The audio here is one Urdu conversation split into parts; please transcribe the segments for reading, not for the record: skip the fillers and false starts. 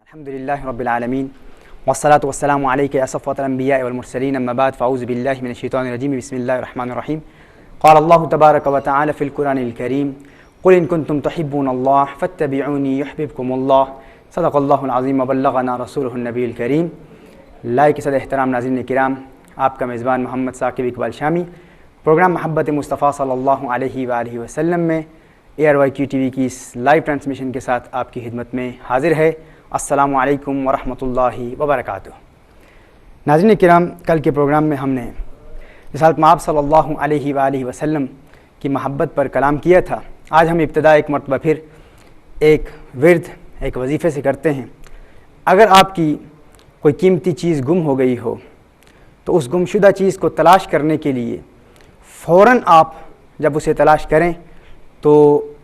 الحمدللہ رب العالمین والصلاة والسلام علیک یا صفوۃ الانبیاء والمرسلین اما بعد فاعوذ باللہ من الشیطان الرجیم بسم اللہ الرحمن الرحیم قال اللہ تبارک و تعالی فی القرآن الکریم قل ان کنتم تحبون اللہ فاتبعونی یحببکم اللہ صدق اللہ العظیم وبلغنا رسولہ النبی الکریم۔ لائق صد احترام ناظرین کرام، آپ کا میزبان محمد ثاقب اقبال شامی پروگرام محبت مصطفیٰ صلی اللہ علیہ وآلہ وسلم میں ARYQ TV کی اس لائیو ٹرانسمیشن کے ساتھ آپ کی خدمت میں حاضر ہے۔ السلام علیکم ورحمۃ اللہ وبرکاتہ۔ ناظرین کرام، کل کے پروگرام میں ہم نے رسالت مآب صلی اللہ علیہ وآلہ وسلم کی محبت پر کلام کیا تھا۔ آج ہم ابتدا ایک مرتبہ پھر ایک ورد ایک وظیفے سے کرتے ہیں۔ اگر آپ کی کوئی قیمتی چیز گم ہو گئی ہو تو اس گمشدہ چیز کو تلاش کرنے کے لیے فوراً آپ جب اسے تلاش کریں تو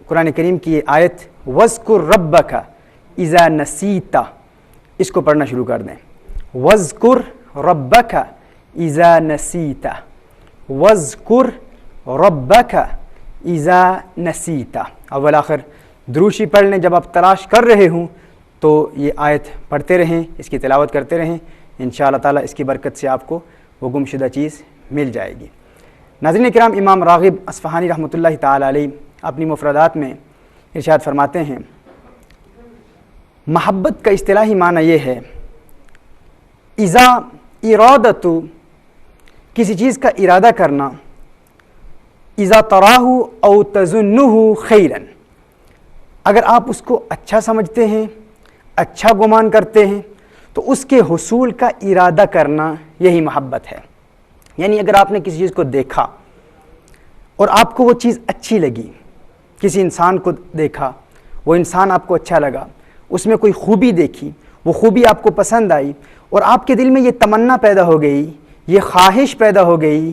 قرآن کریم کی آیت وَاذْكُرْ رَبَّكَ اذا نسیتا، اس کو پڑھنا شروع کر دیں۔ وَاذْكُرْ رَبَّكَ اذا نسیتا، وَاذْكُرْ رَبَّكَ اذا نسیتا۔ اول آخر دروشی پڑھ لیں۔ جب آپ تلاش کر رہے ہوں تو یہ آیت پڑھتے رہیں، اس کی تلاوت کرتے رہیں، انشاءاللہ تعالیٰ اس کی برکت سے آپ کو وہ گمشدہ چیز مل جائے گی۔ ناظرین کرام، امام راغب اصفہانی رحمۃ اللہ تعالیٰ علیہ اپنی مفردات میں ارشاد فرماتے ہیں، محبت کا اصطلاحی معنی یہ ہے اذا ارادت، کسی چیز کا ارادہ کرنا، اذا تراہ او تظنہ خیرا، اگر آپ اس کو اچھا سمجھتے ہیں، اچھا گمان کرتے ہیں تو اس کے حصول کا ارادہ کرنا یہی محبت ہے۔ یعنی اگر آپ نے کسی چیز کو دیکھا اور آپ کو وہ چیز اچھی لگی، کسی انسان کو دیکھا، وہ انسان آپ کو اچھا لگا، اس میں کوئی خوبی دیکھی، وہ خوبی آپ کو پسند آئی اور آپ کے دل میں یہ تمنا پیدا ہو گئی، یہ خواہش پیدا ہو گئی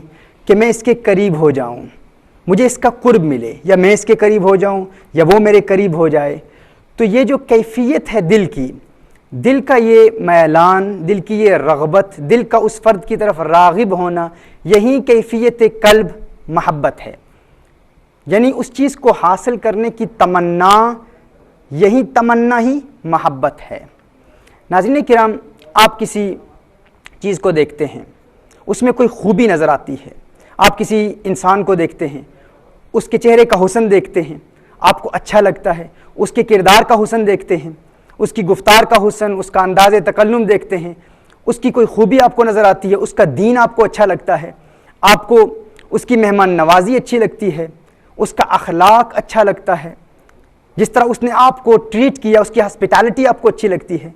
کہ میں اس کے قریب ہو جاؤں، مجھے اس کا قرب ملے، یا میں اس کے قریب ہو جاؤں یا وہ میرے قریب ہو جائے، تو یہ جو کیفیت ہے دل کی، دل کا یہ میلان، دل کی یہ رغبت، دل کا اس فرد کی طرف راغب ہونا، یہی کیفیت قلب محبت ہے۔ یعنی اس چیز کو حاصل کرنے کی تمنا، یہی تمنا ہی محبت ہے۔ ناظرین کرام، آپ کسی چیز کو دیکھتے ہیں، اس میں کوئی خوبی نظر آتی ہے، آپ کسی انسان کو دیکھتے ہیں، اس کے چہرے کا حسن دیکھتے ہیں، آپ کو اچھا لگتا ہے، اس کے کردار کا حسن دیکھتے ہیں، اس کی گفتار کا حسن، اس کا انداز تکلم دیکھتے ہیں، اس کی کوئی خوبی آپ کو نظر آتی ہے، اس کا دین آپ کو اچھا لگتا ہے، آپ کو اس کی مہمان نوازی اچھی لگتی ہے، اس کا اخلاق اچھا لگتا ہے، جس طرح اس نے آپ کو ٹریٹ کیا، اس کی ہاسپٹیلٹی آپ کو اچھی لگتی ہے۔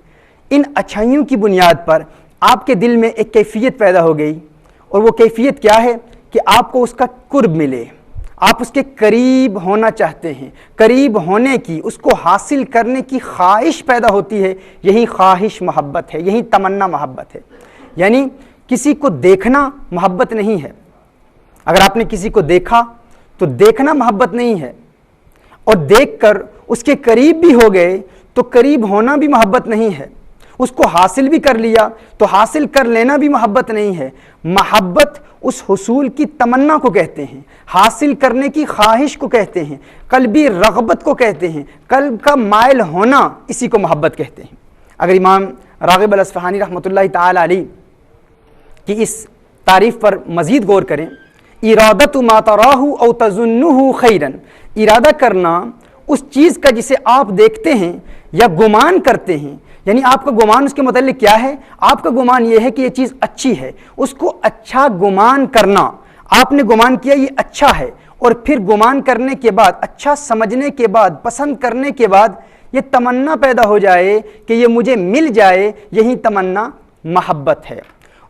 ان اچھائیوں کی بنیاد پر آپ کے دل میں ایک کیفیت پیدا ہو گئی، اور وہ کیفیت کیا ہے کہ آپ کو اس کا قرب ملے، آپ اس کے قریب ہونا چاہتے ہیں، قریب ہونے کی، اس کو حاصل کرنے کی خواہش پیدا ہوتی ہے، یہی خواہش محبت ہے، یہی تمنا محبت ہے۔ یعنی کسی کو دیکھنا محبت نہیں ہے، اگر آپ نے کسی کو دیکھا تو دیکھنا محبت نہیں ہے، اور دیکھ کر اس کے قریب بھی ہو گئے تو قریب ہونا بھی محبت نہیں ہے، اس کو حاصل بھی کر لیا تو حاصل کر لینا بھی محبت نہیں ہے۔ محبت اس حصول کی تمنا کو کہتے ہیں، حاصل کرنے کی خواہش کو کہتے ہیں، قلبی رغبت کو کہتے ہیں، قلب کا مائل ہونا، اسی کو محبت کہتے ہیں۔ اگر امام راغب الاصفہانی رحمۃ اللہ تعالی علیہ کی اس تعریف پر مزید غور کریں، ارادت ما تراہ او تظنہ خیرا، ارادہ کرنا اس چیز کا جسے آپ دیکھتے ہیں یا گمان کرتے ہیں، یعنی آپ کا گمان اس کے متعلق کیا ہے؟ آپ کا گمان یہ ہے کہ یہ چیز اچھی ہے، اس کو اچھا گمان کرنا، آپ نے گمان کیا یہ اچھا ہے، اور پھر گمان کرنے کے بعد، اچھا سمجھنے کے بعد، پسند کرنے کے بعد یہ تمنا پیدا ہو جائے کہ یہ مجھے مل جائے، یہی تمنا محبت ہے۔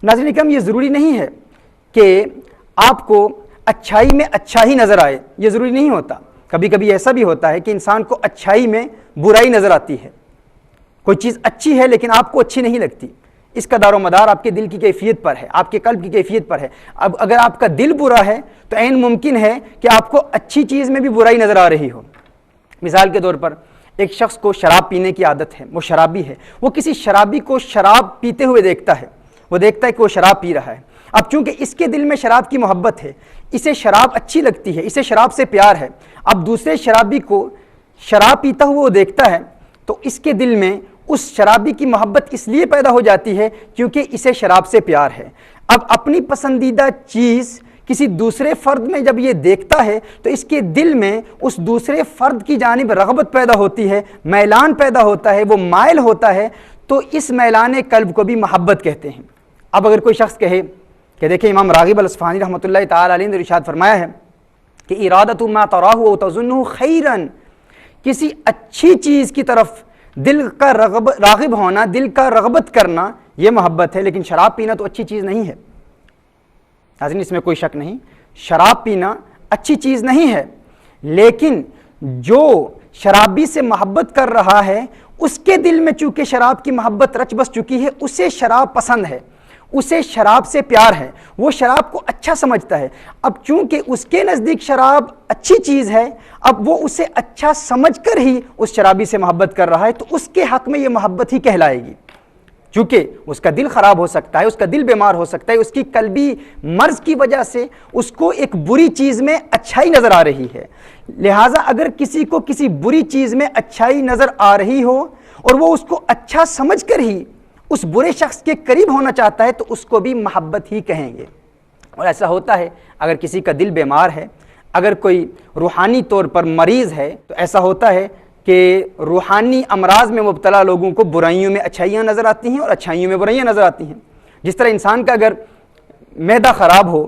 ناظرین کرام، یہ ضروری نہیں ہے کہ آپ کو اچھائی میں اچھا ہی نظر آئے، یہ ضروری نہیں ہوتا۔ کبھی کبھی ایسا بھی ہوتا ہے کہ انسان کو اچھائی میں برائی نظر آتی ہے، کوئی چیز اچھی ہے لیکن آپ کو اچھی نہیں لگتی، اس کا دار و مدار آپ کے دل کی کیفیت پر ہے، آپ کے قلب کی کیفیت پر ہے۔ اب اگر آپ کا دل برا ہے تو عین ممکن ہے کہ آپ کو اچھی چیز میں بھی برائی نظر آ رہی ہو۔ مثال کے طور پر ایک شخص کو شراب پینے کی عادت ہے، وہ شرابی ہے، وہ کسی شرابی کو شراب پیتے ہوئے دیکھتا ہے، وہ دیکھتا ہے کہ وہ شراب پی رہا ہے۔ اب چونکہ اس کے دل میں شراب کی محبت ہے، اسے شراب اچھی لگتی ہے، اسے شراب سے پیار ہے، اب دوسرے شرابی کو شراب پیتا ہوا وہ دیکھتا ہے تو اس کے دل میں اس شرابی کی محبت اس لیے پیدا ہو جاتی ہے کیونکہ اسے شراب سے پیار ہے۔ اب اپنی پسندیدہ چیز کسی دوسرے فرد میں جب یہ دیکھتا ہے تو اس کے دل میں اس دوسرے فرد کی جانب رغبت پیدا ہوتی ہے، میلان پیدا ہوتا ہے، وہ مائل ہوتا ہے، تو اس میلان قلب کو بھی محبت کہتے ہیں۔ اب اگر کوئی شخص کہے کہ دیکھیں امام راغب الاصفہانی رحمۃ اللہ تعالی علیہ نے ارشاد فرمایا ہے کہ ارادۃ ما تراہ و تظنہ خیرا، کسی اچھی چیز کی طرف دل کا راغب ہونا، دل کا رغبت کرنا، یہ محبت ہے، لیکن شراب پینا تو اچھی چیز نہیں ہے۔ ناظرین اس میں کوئی شک نہیں، شراب پینا اچھی چیز نہیں ہے، لیکن جو شرابی سے محبت کر رہا ہے اس کے دل میں چونکہ شراب کی محبت رچ بس چکی ہے، اسے شراب پسند ہے، اسے شراب سے پیار ہے، وہ شراب کو اچھا سمجھتا ہے۔ اب چونکہ اس کے نزدیک شراب اچھی چیز ہے، اب وہ اسے اچھا سمجھ کر ہی اس شرابی سے محبت کر رہا ہے، تو اس کے حق میں یہ محبت ہی کہلائے گی۔ چونکہ اس کا دل خراب ہو سکتا ہے، اس کا دل بیمار ہو سکتا ہے، اس کی قلبی مرض کی وجہ سے اس کو ایک بری چیز میں اچھائی نظر آ رہی ہے، لہٰذا اگر کسی کو کسی بری چیز میں اچھائی نظر آ رہی ہو اور وہ اس کو اچھا سمجھ کر ہی اس برے شخص کے قریب ہونا چاہتا ہے تو اس کو بھی محبت ہی کہیں گے۔ اور ایسا ہوتا ہے اگر کسی کا دل بیمار ہے، اگر کوئی روحانی طور پر مریض ہے، تو ایسا ہوتا ہے کہ روحانی امراض میں مبتلا لوگوں کو برائیوں میں اچھائیاں نظر آتی ہیں اور اچھائیوں میں برائیاں نظر آتی ہیں۔ جس طرح انسان کا اگر معدہ خراب ہو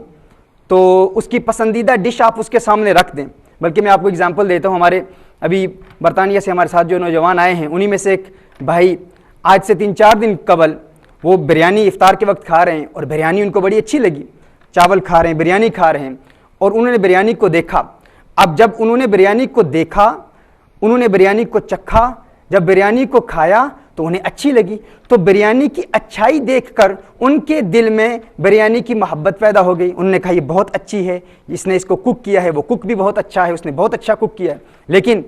تو اس کی پسندیدہ ڈش آپ اس کے سامنے رکھ دیں، بلکہ میں آپ کو اگزامپل دیتا ہوں، ہمارے ابھی برطانیہ سے ہمارے ساتھ جو نوجوان آئے ہیں انہی میں سے ایک بھائی آج سے 3-4 دن قبل وہ بریانی افطار کے وقت کھا رہے ہیں اور بریانی ان کو بڑی اچھی لگی، چاول کھا رہے ہیں، بریانی کھا رہے ہیں، اور انہوں نے بریانی کو دیکھا۔ اب جب انہوں نے بریانی کو دیکھا، انہوں نے بریانی کو چکھا، جب بریانی کو کھایا تو انہیں اچھی لگی، تو بریانی کی اچھائی دیکھ کر ان کے دل میں بریانی کی محبت پیدا ہو گئی۔ انہوں نے کہا یہ بہت اچھی ہے، جس نے اس کو کوک کیا ہے وہ کوک بھی بہت اچھا ہے، اس نے بہت اچھا کوک کیا ہے۔ لیکن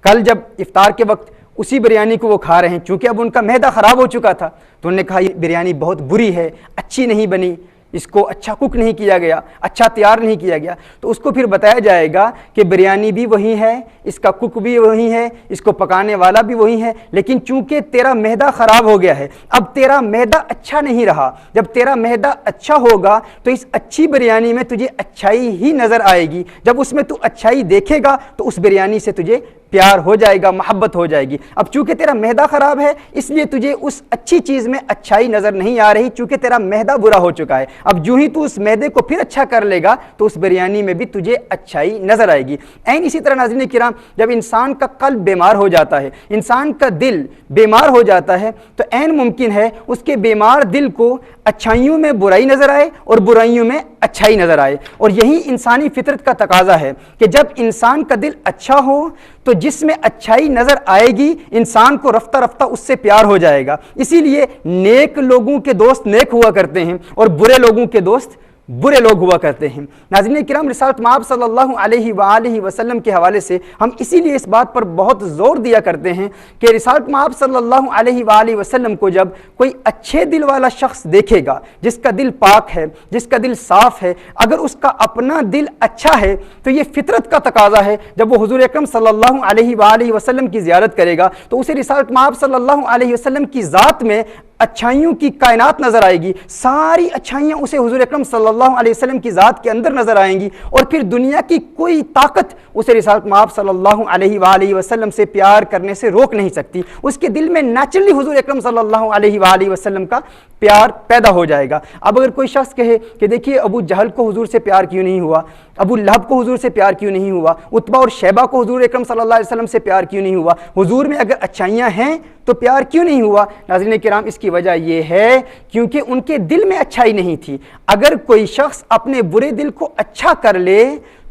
کل جب افطار کے وقت اسی بریانی کو وہ کھا رہے ہیں، چونکہ اب ان کا معدہ خراب ہو چکا تھا، تو انہوں نے کہا یہ بریانی بہت بری ہے، اچھی نہیں بنی، اس کو اچھا کوک نہیں کیا گیا، اچھا تیار نہیں کیا گیا۔ تو اس کو پھر بتایا جائے گا کہ بریانی بھی وہی ہے، اس کا کوک بھی وہی ہے، اس کو پکانے والا بھی وہی ہے، لیکن چونکہ تیرا معدہ خراب ہو گیا ہے، اب تیرا معدہ اچھا نہیں رہا، جب تیرا معدہ اچھا ہوگا تو اس اچھی بریانی میں تجھے اچھائی ہی نظر آئے گی، جب اس میں تو اچھائی دیکھے گا تو اس بریانی سے تجھے پیار ہو جائے گا، محبت ہو جائے گی۔ اب چونکہ تیرا معدہ خراب ہے اس لیے تجھے اس اچھی چیز میں اچھائی نظر نہیں آ رہی، چونکہ تیرا معدہ برا ہو چکا ہے۔ اب جو ہی تو اس معدے کو پھر اچھا کر لے گا تو اس بریانی میں بھی تجھے اچھائی نظر آئے گی۔ اسی طرح ناظرین کرام، جب انسان کا قلب بیمار ہو جاتا ہے، انسان کا دل بیمار ہو جاتا ہے، تو ممکن ہے اس کے بیمار دل کو اچھائیوں میں برائی نظر آئے اور برائیوں میں اچھائی نظر آئے۔ اور یہی انسانی فطرت کا تقاضا ہے کہ جب انسان کا دل اچھا ہو تو جس میں اچھائی نظر آئے گی انسان کو رفتہ رفتہ اس سے پیار ہو جائے گا۔ اسی لیے نیک لوگوں کے دوست نیک ہوا کرتے ہیں اور برے لوگوں کے دوست برے لوگ ہوا کرتے ہیں۔ ناظرین کرام، رسالت مآب صلی اللہ علیہ وآلہ وسلم کے حوالے سے ہم اسی لیے اس بات پر بہت زور دیا کرتے ہیں کہ رسالت مآب صلی اللہ علیہ وآلہ وسلم کو جب کوئی اچھے دل والا شخص دیکھے گا، جس کا دل پاک ہے، جس کا دل صاف ہے، اگر اس کا اپنا دل اچھا ہے تو یہ فطرت کا تقاضا ہے جب وہ حضور اکرم صلی اللہ علیہ وآلہ وسلم کی زیارت کرے گا تو اسے رسالت مآب صلی اللہ علیہ وسلم کی ذات میں اچھائیوں کی کائنات نظر آئے گی، ساری اچھائیاں اسے حضور اکرم صلی اللہ علیہ وسلم کی ذات کے اندر نظر آئیں گی، اور پھر دنیا کی کوئی طاقت اسے رسالت مآب صلی اللہ علیہ وآلہ وسلم سے پیار کرنے سے روک نہیں سکتی۔ اس کے دل میں نیچرلی حضور اکرم صلی اللہ علیہ وآلہ وسلم کا پیار پیدا ہو جائے گا۔ اب اگر کوئی شخص کہے کہ دیکھیے ابو جہل کو حضور سے پیار کیوں نہیں ہوا، ابو لہب کو حضور سے پیار کیوں نہیں ہوا، عتبہ اور شیبہ کو حضور اکرم صلی اللہ علیہ وسلم سے پیار کیوں نہیں ہوا، حضور میں اگر اچھائیاں ہیں تو پیار کیوں نہیں ہوا؟ ناظرین کرام، اس کی وجہ یہ ہے کیونکہ ان کے دل میں اچھائی نہیں تھی۔ اگر کوئی شخص اپنے برے دل کو اچھا کر لے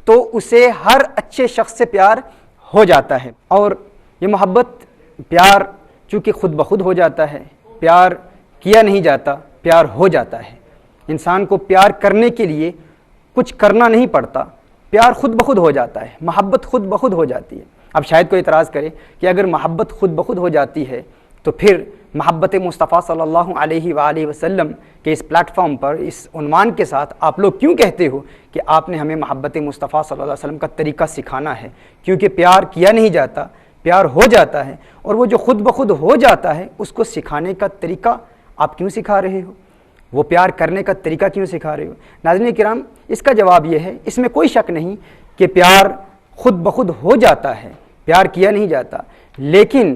تو اسے ہر اچھے شخص سے پیار ہو جاتا ہے، اور یہ محبت پیار چونکہ خود بخود ہو جاتا ہے، پیار کیا نہیں جاتا، پیار ہو جاتا ہے۔ انسان کو پیار کرنے کے لیے کچھ کرنا نہیں پڑتا، پیار خود بخود ہو جاتا ہے، محبت خود بخود ہو جاتی ہے۔ اب شاید کوئی اعتراض کرے کہ اگر محبت خود بخود ہو جاتی ہے تو پھر محبت مصطفیٰ صلی اللہ علیہ وآلہ وسلم کے اس پلیٹ فارم پر اس عنوان کے ساتھ آپ لوگ کیوں کہتے ہو کہ آپ نے ہمیں محبت مصطفیٰ صلی اللہ علیہ وسلم کا طریقہ سکھانا ہے؟ کیونکہ پیار کیا نہیں جاتا، پیار ہو جاتا ہے، اور وہ جو خود بخود ہو جاتا ہے اس کو سکھانے کا طریقہ آپ کیوں سکھا رہے ہو؟ وہ پیار کرنے کا طریقہ کیوں سکھا رہے ہو؟ ناظرین کرام، اس کا جواب یہ ہے، اس میں کوئی شک نہیں کہ پیار خود بخود ہو جاتا ہے، پیار کیا نہیں جاتا، لیکن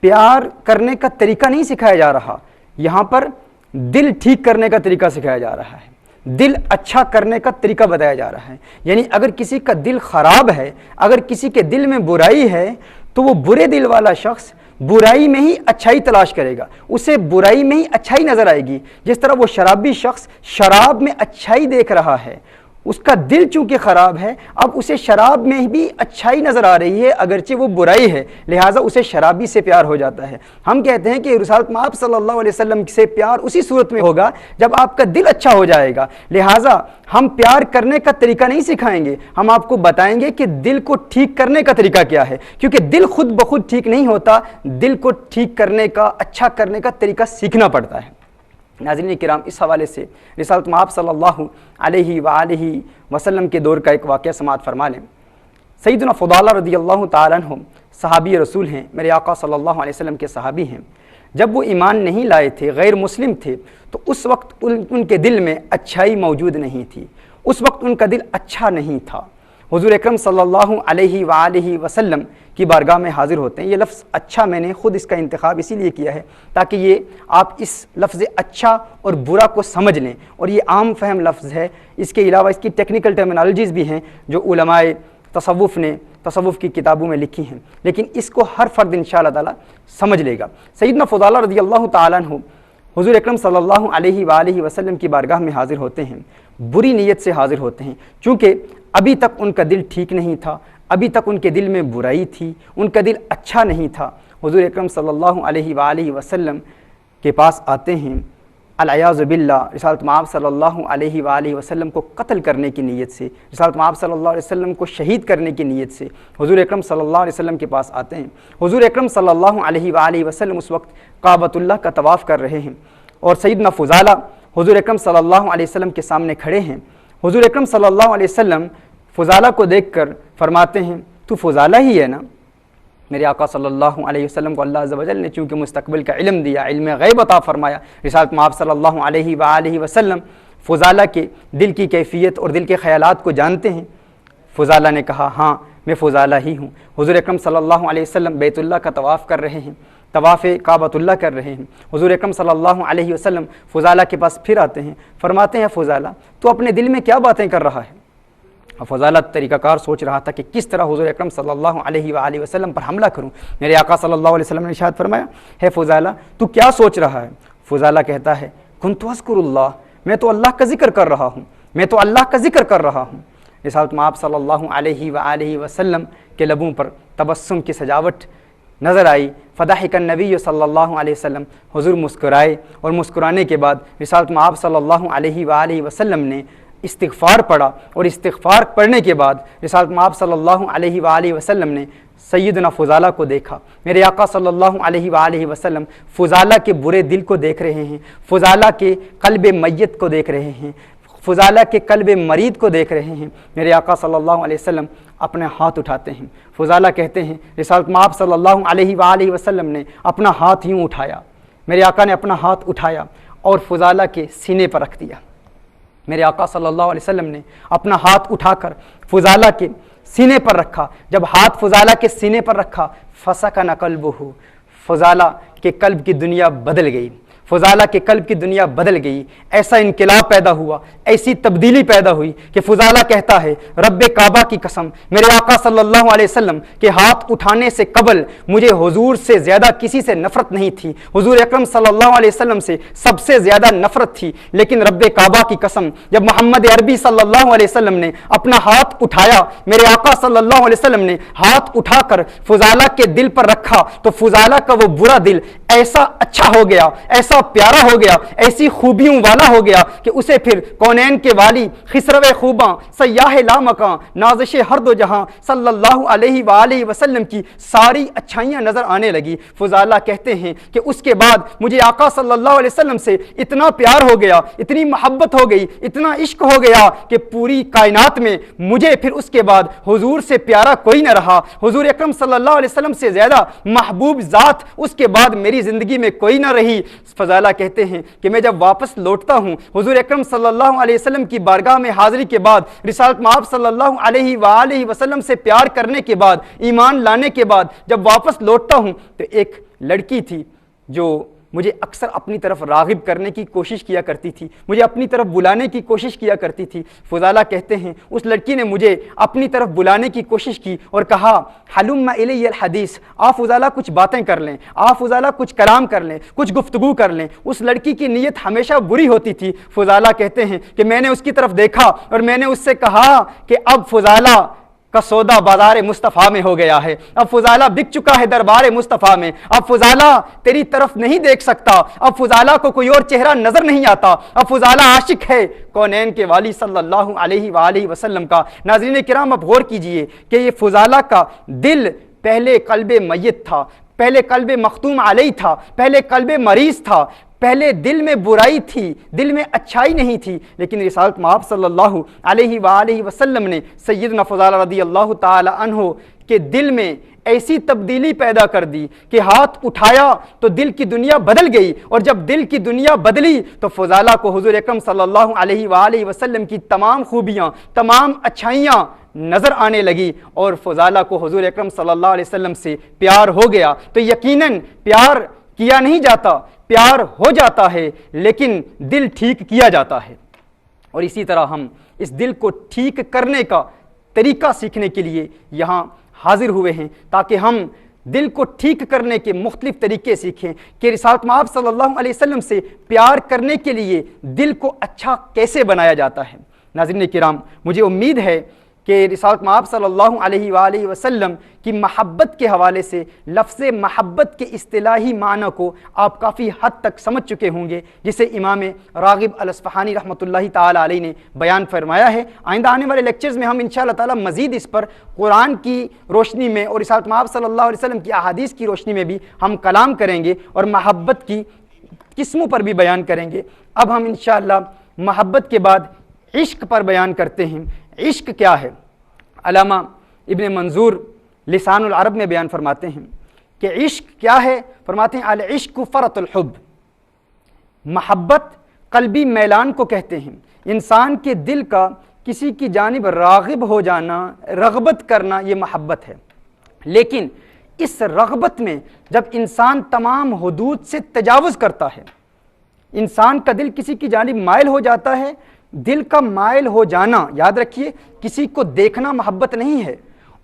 پیار کرنے کا طریقہ نہیں سکھایا جا رہا، یہاں پر دل ٹھیک کرنے کا طریقہ سکھایا جا رہا ہے، دل اچھا کرنے کا طریقہ بتایا جا رہا ہے۔ یعنی اگر کسی کا دل خراب ہے، اگر کسی کے دل میں برائی ہے، تو وہ برے دل والا شخص برائی میں ہی اچھائی تلاش کرے گا، اسے برائی میں ہی اچھائی نظر آئے گی۔ جس طرح وہ شرابی شخص شراب میں اچھائی دیکھ رہا ہے، اس کا دل چونکہ خراب ہے، اب اسے شراب میں بھی اچھائی نظر آ رہی ہے اگرچہ وہ برائی ہے، لہٰذا اسے شرابی سے پیار ہو جاتا ہے۔ ہم کہتے ہیں کہ رسالت مآب صلی اللہ علیہ وسلم سے پیار اسی صورت میں ہوگا جب آپ کا دل اچھا ہو جائے گا، لہٰذا ہم پیار کرنے کا طریقہ نہیں سکھائیں گے، ہم آپ کو بتائیں گے کہ دل کو ٹھیک کرنے کا طریقہ کیا ہے، کیونکہ دل خود بخود ٹھیک نہیں ہوتا، دل کو ٹھیک کرنے کا، اچھا کرنے کا طریقہ سیکھنا پڑتا ہے۔ ناظرین کرام، اس حوالے سے رسالت مآب صلی اللہ علیہ وآلہ وسلم کے دور کا ایک واقعہ سماعت فرما لیں۔ سیدنا فضالہ رضی اللہ تعالیٰ عنہ صحابی رسول ہیں، میرے آقا صلی اللہ علیہ وسلم کے صحابی ہیں۔ جب وہ ایمان نہیں لائے تھے، غیر مسلم تھے، تو اس وقت ان کے دل میں اچھائی موجود نہیں تھی، اس وقت ان کا دل اچھا نہیں تھا۔ حضور اکرم صلی اللہ علیہ وآلہ وسلم کی بارگاہ میں حاضر ہوتے ہیں۔ یہ لفظ اچھا میں نے خود اس کا انتخاب اسی لیے کیا ہے تاکہ یہ آپ اس لفظ اچھا اور برا کو سمجھ لیں، اور یہ عام فہم لفظ ہے۔ اس کے علاوہ اس کی ٹیکنیکل ٹرمینالوجیز بھی ہیں جو علماء تصوف نے تصوف کی کتابوں میں لکھی ہیں، لیکن اس کو ہر فرد انشاءاللہ تعالی سمجھ لے گا۔ سیدنا فضالہ رضی اللہ تعالیٰ عنہ حضور اکرم صلی اللہ علیہ وآلہ وسلم کی بارگاہ میں حاضر ہوتے ہیں، بری نیت سے حاضر ہوتے ہیں، چونکہ ابھی تک ان کا دل ٹھیک نہیں تھا، ابھی تک ان کے دل میں برائی تھی، ان کا دل اچھا نہیں تھا۔ حضور اکرم صلی اللہ علیہ وآلہ وسلم کے پاس آتے ہیں، العیاذ باللہ رسالت مآب صلی اللہ علیہ وآلہ وسلم کو قتل کرنے کی نیت سے، رسالت مآب صلی اللہ علیہ وسلم کو شہید کرنے کی نیت سے حضور اکرم صلی اللہ علیہ وسلم کے پاس آتے ہیں۔ حضور اکرم صلی اللہ علیہ وآلہ وسلم اس وقت کعبۃ اللہ کا طواف کر رہے ہیں، اور سیدنا فضالہ حضور اکرم صلی اللہ علیہ وسلم کے سامنے کھڑے ہیں۔ حضور اکرم صلی اللہ علیہ وسلم فضالہ کو دیکھ کر فرماتے ہیں، تو فضالہ ہی ہے نا؟ میرے آقا صلی اللہ علیہ وسلم کو اللہ عز و جل نے چونکہ مستقبل کا علم دیا، علم غیب عطا فرمایا، رسالت مآب صلی اللہ علیہ وآلہ وسلم فضالہ کے دل کی کیفیت اور دل کے خیالات کو جانتے ہیں۔ فضالہ نے کہا، ہاں میں فضالہ ہی ہوں۔ حضور اکرم صلی اللہ علیہ وسلم بیت اللہ کا طواف کر رہے ہیں، طواف کعبۃ اللہ کر رہے ہیں۔ حضور اکرم صلی اللہ علیہ وسلم فضالہ کے پاس پھر آتے ہیں، فرماتے ہیں، فضالہ تو اپنے دل میں کیا باتیں کر رہا ہے؟ فضالہ طریقہ کار سوچ رہا تھا کہ کس طرح حضور اکرم صلی اللہ علیہ وآلہ وسلم پر حملہ کروں۔ میرے آقا صلی اللہ علیہ وسلم نے ارشاد فرمایا، ہے فضالہ تو کیا سوچ رہا ہے؟ فضالہ کہتا ہے، کنت اذکر اللہ، میں تو اللہ کا ذکر کر رہا ہوں، میں تو اللہ کا ذکر کر رہا ہوں۔ رسالت مآب صلی اللہ علیہ وآلہ وسلم کے لبوں پر تبسم کی سجاوٹ نظر آئی۔ فضحک النبی صلی اللہ علیہ وسلم، حضور مسکرائے، اور مسکرانے کے بعد رسالت مآب صلی اللہ علیہ وآلہ وسلم نے استغفار پڑھا، اور استغفار پڑھنے کے بعد رسالت مآب صلی اللہ علیہ وآلہ وسلم نے سیدنا فضالہ کو دیکھا۔ میرے آقا صلی اللہ علیہ وآلہ وسلم فضالہ کے برے دل کو دیکھ رہے ہیں، فضالہ کے قلب میت کو دیکھ رہے ہیں، فضالہ کے قلب مرید کو دیکھ رہے ہیں۔ میرے آقا صلی اللہ علیہ وسلم اپنے ہاتھ اٹھاتے ہیں۔ فضالہ کہتے ہیں، رسالت مآب صلی اللہ علیہ وآلہ وسلم نے اپنا ہاتھ یوں اٹھایا، میرے آقا نے اپنا ہاتھ اٹھایا اور فضالہ کے سینے پر رکھ دیا۔ میرے آقا صلی اللہ علیہ وسلم نے اپنا ہاتھ اٹھا کر فضالہ کے سینے پر رکھا۔ جب ہاتھ فضالہ کے سینے پر رکھا، فسکن قلبہ، فضالہ کے قلب کی دنیا بدل گئی، فضالہ کے قلب کی دنیا بدل گئی۔ ایسا انقلاب پیدا ہوا، ایسی تبدیلی پیدا ہوئی کہ فضالہ کہتا ہے، رب کعبہ کی قسم، میرے آقا صلی اللہ علیہ وسلم کے ہاتھ اٹھانے سے قبل مجھے حضور سے زیادہ کسی سے نفرت نہیں تھی، حضور اکرم صلی اللہ علیہ وسلم سے سب سے زیادہ نفرت تھی، لیکن رب کعبہ کی قسم، جب محمد عربی صلی اللہ علیہ وسلم نے اپنا ہاتھ اٹھایا، میرے آقا صلی اللہ علیہ وسلم نے ہاتھ اٹھا کر فضالہ کے دل پر رکھا، تو فضالہ کا وہ برا دل ایسا اچھا ہو گیا، ایسا پیارا ہو گیا، ایسی خوبیوں والا ہو گیا کہ اسے پھر کونین کے والی، خسرو خوباں، سیاح لامکاں، نازش ہر دو جہاں صلی اللہ علیہ وآلہ وسلم کی ساری اچھائیاں نظر آنے لگی۔ فضالہ کہتے ہیں کہ اس کے بعد مجھے آقا صلی اللہ علیہ وسلم سے اتنا پیار ہو گیا، اتنی محبت ہو گئی، اتنا عشق ہو گیا کہ پوری کائنات میں مجھے پھر اس کے بعد حضور سے پیارا کوئی نہ رہا، حضور اکرم صلی اللہ علیہ وسلم سے زیادہ محبوب ذات اس کے بعد میری زندگی میں کوئی نہ رہی۔ فضالہ کہتے ہیں کہ میں جب واپس لوٹتا ہوں حضور اکرم صلی اللہ علیہ وسلم کی بارگاہ میں حاضری کے بعد، رسالت مآب صلی اللہ علیہ وآلہ وسلم سے پیار کرنے کے بعد، ایمان لانے کے بعد جب واپس لوٹتا ہوں تو ایک لڑکی تھی جو مجھے اکثر اپنی طرف راغب کرنے کی کوشش کیا کرتی تھی، مجھے اپنی طرف بلانے کی کوشش کیا کرتی تھی۔ فضالہ کہتے ہیں اس لڑکی نے مجھے اپنی طرف بلانے کی کوشش کی اور کہا حلم الی الحدیث، آپ فضالہ کچھ باتیں کر لیں، آپ فضالہ کچھ کلام کر لیں، کچھ گفتگو کر لیں۔ اس لڑکی کی نیت ہمیشہ بری ہوتی تھی۔ فضالہ کہتے ہیں کہ میں نے اس کی طرف دیکھا اور میں نے اس سے کہا کہ اب فضالہ کا سودا بازار مصطفیٰ میں ہو گیا ہے، اب فضالہ بک چکا ہے دربار مصطفیٰ میں، اب فضالہ تیری طرف نہیں دیکھ سکتا، اب فضالہ کو کوئی اور چہرہ نظر نہیں آتا، اب فضالہ عاشق ہے کونین کے والی صلی اللہ علیہ وآلہ وسلم کا۔ ناظرین کرام اب غور کیجئے کہ یہ فضالہ کا دل پہلے قلب میت تھا، پہلے قلب مختوم علیہ تھا، پہلے قلب مریض تھا، پہلے دل میں برائی تھی، دل میں اچھائی نہیں تھی، لیکن رسالت مآب صلی اللہ علیہ وآلہ وسلم نے سیدنا فضالہ رضی اللہ تعالی عنہ کے دل میں ایسی تبدیلی پیدا کر دی کہ ہاتھ اٹھایا تو دل کی دنیا بدل گئی، اور جب دل کی دنیا بدلی تو فضالہ کو حضور اکرم صلی اللہ علیہ وآلہ وسلم کی تمام خوبیاں، تمام اچھائیاں نظر آنے لگی، اور فضالہ کو حضور اکرم صلی اللہ علیہ وسلم سے پیار ہو گیا۔ تو یقیناً پیار کیا نہیں جاتا، پیار ہو جاتا ہے، لیکن دل ٹھیک کیا جاتا ہے۔ اور اسی طرح ہم اس دل کو ٹھیک کرنے کا طریقہ سیکھنے کے لیے یہاں حاضر ہوئے ہیں، تاکہ ہم دل کو ٹھیک کرنے کے مختلف طریقے سیکھیں کہ رسالت مآب صلی اللہ علیہ وسلم سے پیار کرنے کے لیے دل کو اچھا کیسے بنایا جاتا ہے۔ ناظرین کرام، مجھے امید ہے کہ رسالت مآب صلی اللہ علیہ وآلہ وسلم کی محبت کے حوالے سے لفظ محبت کے اصطلاحی معنی کو آپ کافی حد تک سمجھ چکے ہوں گے، جسے امام راغب الاصفہانی رحمۃ اللہ تعالی علیہ نے بیان فرمایا ہے۔ آئندہ آنے والے لیکچرز میں ہم انشاءاللہ تعالی مزید اس پر قرآن کی روشنی میں اور رسالت مآب صلی اللہ علیہ وسلم کی احادیث کی روشنی میں بھی ہم کلام کریں گے اور محبت کی قسموں پر بھی بیان کریں گے۔ اب ہم انشاءاللہ محبت کے بعد عشق پر بیان کرتے ہیں۔ عشق کیا ہے؟ علامہ ابن منظور لسان العرب میں بیان فرماتے ہیں کہ عشق کیا ہے؟ فرماتے ہیں العشق فرط الحب، محبت قلبی میلان کو کہتے ہیں، انسان کے دل کا کسی کی جانب راغب ہو جانا، رغبت کرنا، یہ محبت ہے۔ لیکن اس رغبت میں جب انسان تمام حدود سے تجاوز کرتا ہے، انسان کا دل کسی کی جانب مائل ہو جاتا ہے، دل کا مائل ہو جانا، یاد رکھیے، کسی کو دیکھنا محبت نہیں ہے،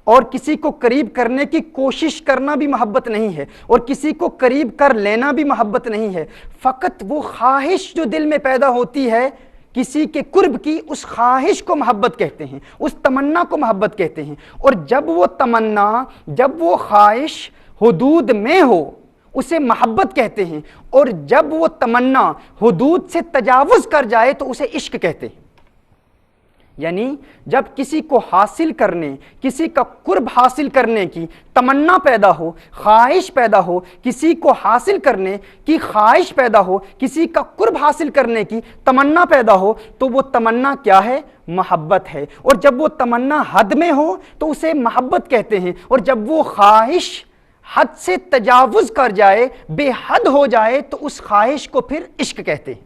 اور کسی کو قریب کرنے کی کوشش کرنا بھی محبت نہیں ہے، اور کسی کو قریب کر لینا بھی محبت نہیں ہے۔ فقط وہ خواہش جو دل میں پیدا ہوتی ہے کسی کے قرب کی، اس خواہش کو محبت کہتے ہیں، اس تمنا کو محبت کہتے ہیں۔ اور جب وہ تمنا، جب وہ خواہش حدود میں ہو اسے محبت کہتے ہیں، اور جب وہ تمنا حدود سے تجاوز کر جائے تو اسے عشق کہتے ہیں۔ یعنی جب کسی کو حاصل کرنے، کسی کا قرب حاصل کرنے کی تمنا پیدا ہو، خواہش پیدا ہو، کسی کو حاصل کرنے کی خواہش پیدا ہو، کسی کا قرب حاصل کرنے کی تمنا پیدا ہو، تو وہ تمنا کیا ہے؟ محبت ہے۔ اور جب وہ تمنا حد میں ہو تو اسے محبت کہتے ہیں، اور جب وہ خواہش حد سے تجاوز کر جائے، بے حد ہو جائے، تو اس خواہش کو پھر عشق کہتے ہیں۔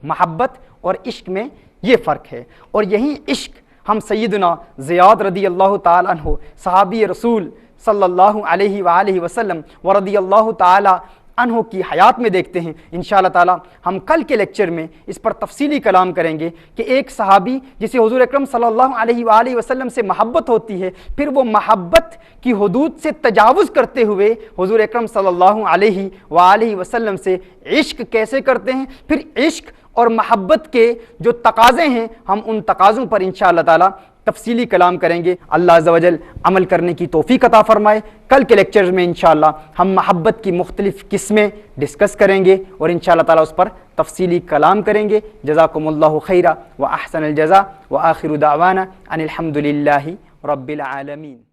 محبت اور عشق میں یہ فرق ہے، اور یہی عشق ہم سیدنا زیاد رضی اللہ تعالیٰ عنہ صحابی رسول صلی اللہ علیہ وآلہ وسلم ورضی اللہ تعالیٰ عنہ کی حیات میں دیکھتے ہیں۔ انشاءاللہ تعالی ہم کل کے لیکچر میں اس پر تفصیلی کلام کریں گے کہ ایک صحابی جسے حضور اکرم صلی اللہ علیہ وآلہ وسلم سے محبت ہوتی ہے، پھر وہ محبت کی حدود سے تجاوز کرتے ہوئے حضور اکرم صلی اللہ علیہ وآلہ وسلم سے عشق کیسے کرتے ہیں، پھر عشق اور محبت کے جو تقاضے ہیں ہم ان تقاضوں پر انشاءاللہ تعالی تفصیلی کلام کریں گے۔ اللہ عز و جل عمل کرنے کی توفیق عطا فرمائے۔ کل کے لیکچرز میں انشاءاللہ ہم محبت کی مختلف قسمیں ڈسکس کریں گے اور انشاءاللہ تعالیٰ اس پر تفصیلی کلام کریں گے۔ جزاکم اللہ خیرا و احسن الجزاء و آخر دعوانا ان الحمد للہ رب العالمین۔